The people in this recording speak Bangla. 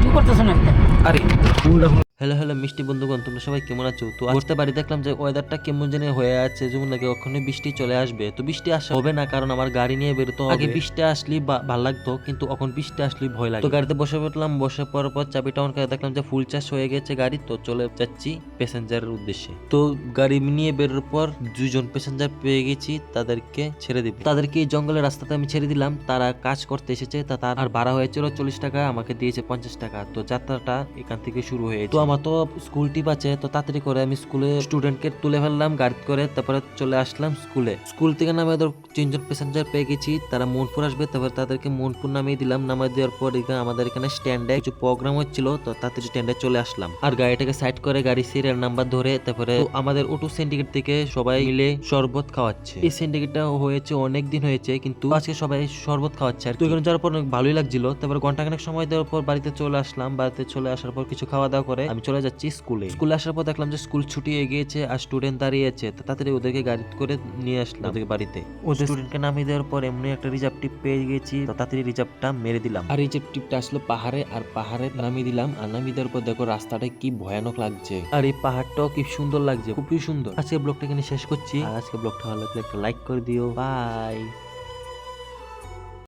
কি করতেছ না? আরে হ্যালো হ্যালো মিষ্টি বন্ধুগণ, তোমরা সবাই কেমন আছো? তো বসতে বাড়ি দেখলাম যে ওয়েদারটা কেমন জানি হয়ে আছে, যেমন লাগে ওখানে বৃষ্টি চলে আসবে। তো বৃষ্টি আসা হবে না, কারণ আমার গাড়ি নিয়ে বেরোতে হবে। আগে বৃষ্টি আসলে ভালো লাগতো, কিন্তু এখন বৃষ্টি আসলে ভয় লাগে। তো গাড়িতে বসে পড়লাম, বসে পড়ার পর চাবিটা অন করে দেখলাম যে ফুল চার্জ হয়ে গেছে গাড়ি। তো চলে যাচ্ছি প্যাসেঞ্জারের উদ্দেশ্যে। তো গাড়ি নিয়ে বেরোর পর দুজন প্যাসেঞ্জার পেয়ে গেছি, তাদেরকে ছেড়ে দিব। তাদেরকে এই জঙ্গলের রাস্তাতে আমি ছেড়ে দিলাম। তারা কাজ করতে এসেছে, তার আর ভাড়া হয়েছিল 40 টাকা, আমাকে দিয়েছে 50 টাকা। তো যাত্রাটা এখান থেকে শুরু হয়েছে। তো আমার তো স্কুল টিপ আছে, তো তাড়াতাড়ি করে আমি স্কুলে স্টুডেন্টকে তুলে ফেললাম গাড়ি করে, তারপরে চলে আসলাম স্কুলে। স্কুল থেকে নামে ওদের 3জন প্যাসেঞ্জার পেয়ে গেছি, তারা মনপুর আসবে। তারপরে তাদেরকে মনপুর নামিয়ে দিলাম। নামিয়ে দেওয়ার পর আমাদের এখানে স্ট্যান্ডে কিছু প্রোগ্রাম হচ্ছিল, তো তাড়াতাড়ি স্ট্যান্ডে চলে আসলাম। আর গাড়িটাকে সাইড করে গাড়ি সিরিয়াল নাম্বার ধরে তারপরে আমাদের অটো সিন্ডিকেট থেকে সবাই মিলে শরবত খাওয়াচ্ছে। এই সিন্ডিকেটটা হয়েছে অনেক দিন হয়েছে, কিন্তু আজকে সবাই শরবত খাওয়াচ্ছে। আর তো এখানে যাওয়ার পর অনেক ভালোই লাগছিল। তারপর ঘন্টাখানেক সময় দেওয়ার পর বাড়িতে চলে আসলাম। বাড়িতে চলে আসার পর কিছু খাওয়া দাওয়া করে আমি চলে যাচ্ছি স্কুলে আসার পর দেখলাম যে স্কুল ছুটি হয়ে গিয়েছে আর স্টুডেন্ট দাঁড়িয়ে আছে। তাড়াতাড়ি ওদেরকে গাড়ি করে নিয়ে আসলাম ওদেরকে বাড়িতে। ওদের স্টুডেন্টকে নামিয়ে দেওয়ার পর এমনি একটা রিজার্ভ টিপ পেয়ে গেছি, তো তাড়াতাড়ি রিজার্ভটা মেরে দিলাম। আর রিজার্ভ টিপটা আসলো পাহাড়ে, আর পাহাড়ে নামিয়ে দিলাম। আর নামিয়ে দেওয়ার পর দেখো রাস্তাটা কি ভয়ানক লাগছে, আর এই পাহাড়টাও কি সুন্দর লাগছে, খুবই সুন্দর। আজকে ব্লগটা এখানে শেষ করছি। আর আজকে ব্লগটা ভালো লাগলে একটা লাইক করে দিও। বাই।